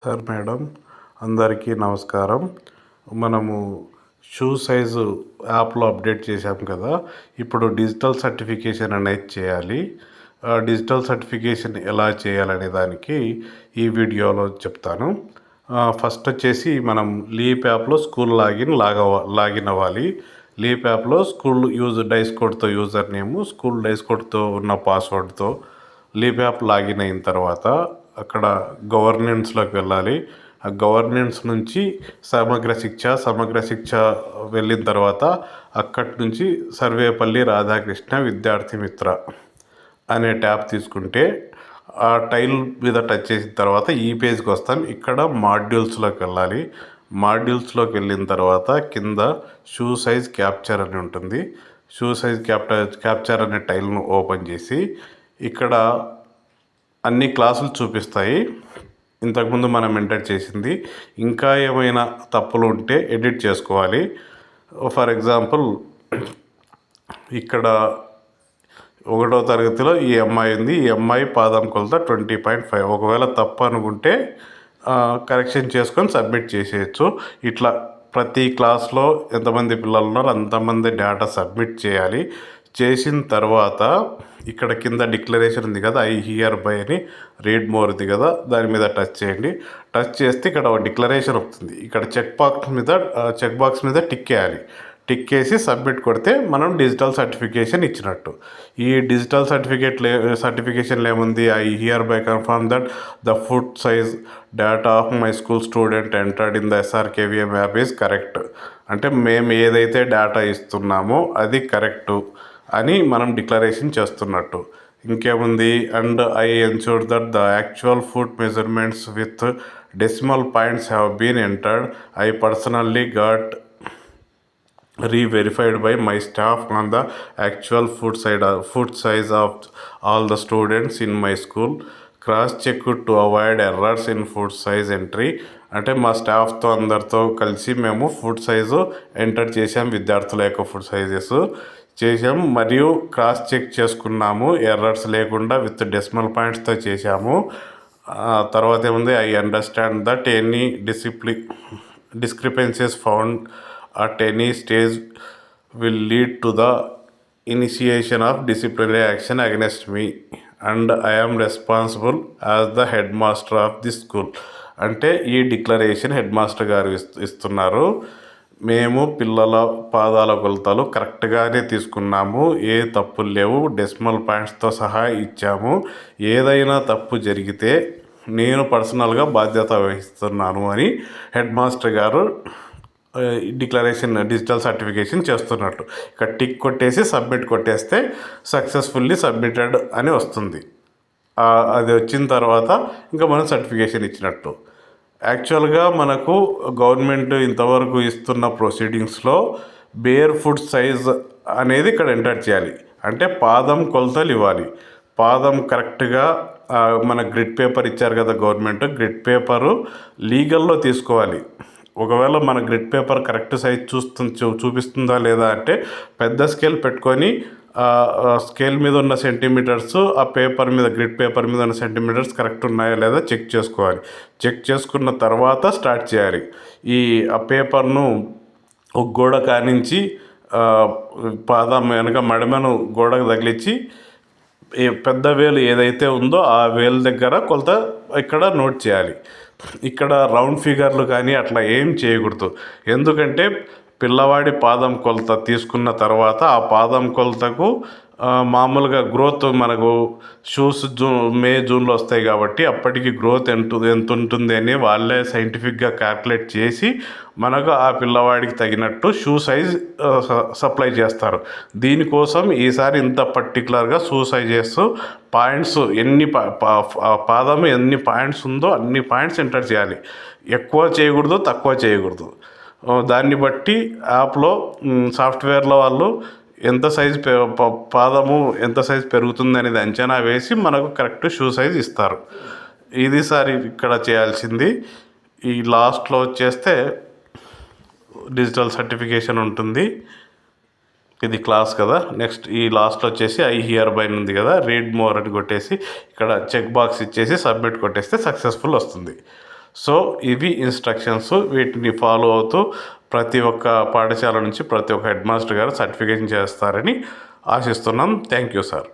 Sir madam అందరికీ నమస్కారం. మనము షూ సైజు యాప్లో అప్డేట్ చేశాం కదా. ఇప్పుడు డిజిటల్ సర్టిఫికేషన్ అనేది చేయాలి. డిజిటల్ సర్టిఫికేషన్ ఎలా చేయాలనే దానికి ఈ వీడియోలో చెప్తాను. ఫస్ట్ వచ్చేసి మనం లీప్ యాప్లో స్కూల్ లాగిన్ అవ్వాలి. లీప్ యాప్లో స్కూల్ డైస్ కోడ్తో యూజర్ నేము, స్కూల్ డైస్ కోడ్తో ఉన్న పాస్వర్డ్తో లీప్ యాప్ లాగిన్ అయిన తర్వాత అక్కడ గవర్నెన్స్లోకి వెళ్ళాలి. ఆ గవర్నెన్స్ నుంచి సమగ్ర శిక్ష వెళ్ళిన తర్వాత అక్కడి నుంచి సర్వేపల్లి రాధాకృష్ణ విద్యార్థి మిత్ర అనే ట్యాబ్ తీసుకుంటే ఆ టైల్ మీద టచ్ చేసిన తర్వాత ఈ పేజ్కి వస్తాం. ఇక్కడ మాడ్యూల్స్లోకి వెళ్ళాలి. మాడ్యూల్స్లోకి వెళ్ళిన తర్వాత కింద షూ సైజ్ క్యాప్చర్ అని ఉంటుంది. షూ సైజ్ క్యాప్చర్ అనే టైల్ను ఓపెన్ చేసి ఇక్కడ అన్ని క్లాసులు చూపిస్తాయి. ఇంతకుముందు మనం ఎంటర్ చేసింది. ఇంకా ఏమైనా తప్పులు ఉంటే ఎడిట్ చేసుకోవాలి. ఫర్ ఎగ్జాంపుల్ ఇక్కడ 1వ తరగతిలో ఈ అమ్మాయి ఉంది. ఈ అమ్మాయి పాదం కొలత 20.5. ఒకవేళ తప్పు అనుకుంటే కరెక్షన్ చేసుకొని సబ్మిట్ చేసేయచ్చు. ఇట్లా ప్రతి క్లాస్లో ఎంతమంది పిల్లలు ఉన్నారో అంతమంది డేటా సబ్మిట్ చేయాలి. చేసిన తర్వాత ఇక్కడ కింద డిక్లరేషన్ ఉంది కదా, ఐ హియర్ బై అని రీడ్ మోర్ ఉంది కదా, దాని మీద టచ్ చేయండి. టచ్ చేస్తే ఇక్కడ ఒక డిక్లరేషన్ వస్తుంది. ఇక్కడ చెక్ బాక్స్ మీద టిక్ వేయాలి. టిక్ వేసి సబ్మిట్ కొడితే మనం డిజిటల్ సర్టిఫికేషన్ ఇచ్చినట్టు. ఈ డిజిటల్ సర్టిఫికేషన్లో ఏముంది, I hereby confirm that the foot size data of my school student entered in the SRKVM app is correct. అంటే మేము ఏదైతే డేటా ఇస్తున్నామో అది కరెక్టు అని మనం డిక్లరేషన్ చేస్తున్నట్టు. ఇంకేముంది, and I ensure that the actual foot measurements with decimal points have been entered. I personally got re-verified by my staff on the actual foot size of all the students in my school. Cross-checked to avoid errors in foot size entry. అంటే మా స్టాఫ్తో అందరితో కలిసి మేము food size enter చేసాం, విద్యార్థుల యొక్క food sizes చేసాం, మరియు క్రాస్ చెక్ చేసుకున్నాము ఎర్రర్స్ లేకుండా విత్ డెసిమల్ పాయింట్స్తో చేసాము. తర్వాత ఏముంది, I understand that any discrepancies found at any stage will lead to the initiation of disciplinary action against me and I am responsible as the headmaster of this school. అంటే ఈ declaration head master గారు ఇస్తున్నారు. మేము పిల్లల పాదాల కొలతలు కరెక్ట్గానే తీసుకున్నాము, ఏ తప్పులు లేవు, డెసిమల్ పాయింట్స్తో సహా ఇచ్చాము. ఏదైనా తప్పు జరిగితే నేను పర్సనల్గా బాధ్యత వహిస్తున్నాను అని హెడ్ మాస్టర్ గారు డిజిటల్ సర్టిఫికేషన్ చేస్తున్నట్టు. ఇక్కడ టిక్ కొట్టేసి సబ్మిట్ కొట్టేస్తే సక్సెస్ఫుల్లీ సబ్మిటెడ్ అని వస్తుంది. అది వచ్చిన తర్వాత ఇంకా మనం సర్టిఫికేషన్ ఇచ్చినట్టు. యాక్చువల్గా మనకు గవర్నమెంట్ ఇంతవరకు ఇస్తున్న ప్రొసీడింగ్స్లో బేర్ ఫుట్ సైజ్ అనేది ఇక్కడ ఎంటర్ చేయాలి. అంటే పాదం కొలతలు ఇవ్వాలి. పాదం కరెక్ట్గా మన గ్రిడ్ పేపర్ ఇచ్చారు కదా గవర్నమెంట్, గ్రిడ్ పేపరు లీగల్లో తీసుకోవాలి. ఒకవేళ మన గ్రిడ్ పేపర్ కరెక్ట్ సైజ్ చూపిస్తుందా లేదా అంటే పెద్ద స్కేల్ పెట్టుకొని స్కేల్ మీద ఉన్న సెంటీమీటర్స్ ఆ గ్రిడ్ పేపర్ మీద ఉన్న సెంటీమీటర్స్ కరెక్ట్ ఉన్నాయా లేదా చెక్ చేసుకోవాలి. చెక్ చేసుకున్న తర్వాత స్టార్ట్ చేయాలి. ఆ పేపర్ను ఒక గోడ కానించి పాదం వెనక మడమను గోడకు తగిలించి పెద్ద వేలు ఏదైతే ఉందో ఆ వేలు దగ్గర కొలత ఇక్కడ నోట్ చేయాలి. ఇక్కడ రౌండ్ ఫిగర్లు కానీ అట్లా ఏం చేయకూడదు. ఎందుకంటే పిల్లవాడి పాదం కొలత తీసుకున్న తర్వాత ఆ పాదం కొలతకు మామూలుగా గ్రోత్ మనకు షూస్ జూన్లో వస్తాయి కాబట్టి అప్పటికి గ్రోత్ ఎంత ఉంటుంది అని వాళ్ళే సైంటిఫిక్గా క్యాల్కులేట్ చేసి మనకు ఆ పిల్లవాడికి తగినట్టు షూ సైజ్ సప్లై చేస్తారు. దీనికోసం ఈసారి ఇంత పర్టికులర్గా షూ సైజెస్ పాయింట్స్ పాదం ఎన్ని పాయింట్స్ ఉందో అన్ని పాయింట్స్ ఎంటర్ చేయాలి. ఎక్కువ చేయకూడదు, తక్కువ చేయకూడదు. దాన్ని బట్టి యాప్లో సాఫ్ట్వేర్లో వాళ్ళు ఎంత సైజు పాదము ఎంత సైజు పెరుగుతుంది అనేది అంచనా వేసి మనకు కరెక్ట్ షూ సైజ్ ఇస్తారు. ఇది సార్ ఇక్కడ చేయాల్సింది. ఈ లాస్ట్లో వచ్చేస్తే డిజిటల్ సర్టిఫికేషన్ ఉంటుంది. ఇది క్లాస్ కదా. నెక్స్ట్ ఈ లాస్ట్లో వచ్చేసి ఐ హియర్ బై ఉంది కదా, రీడ్ మోర్ అని కొట్టేసి ఇక్కడ చెక్ బాక్స్ ఇచ్చేసి సబ్మిట్ కొట్టేస్తే సక్సెస్ఫుల్ వస్తుంది. సో ఇవి ఇన్స్ట్రక్షన్స్, వీటిని ఫాలో అవుతూ ప్రతి ఒక్క పాఠశాల నుంచి ప్రతి ఒక్క హెడ్ మాస్టర్ గారు సర్టిఫికేషన్ చేస్తారని ఆశిస్తున్నాం. Thank you sir.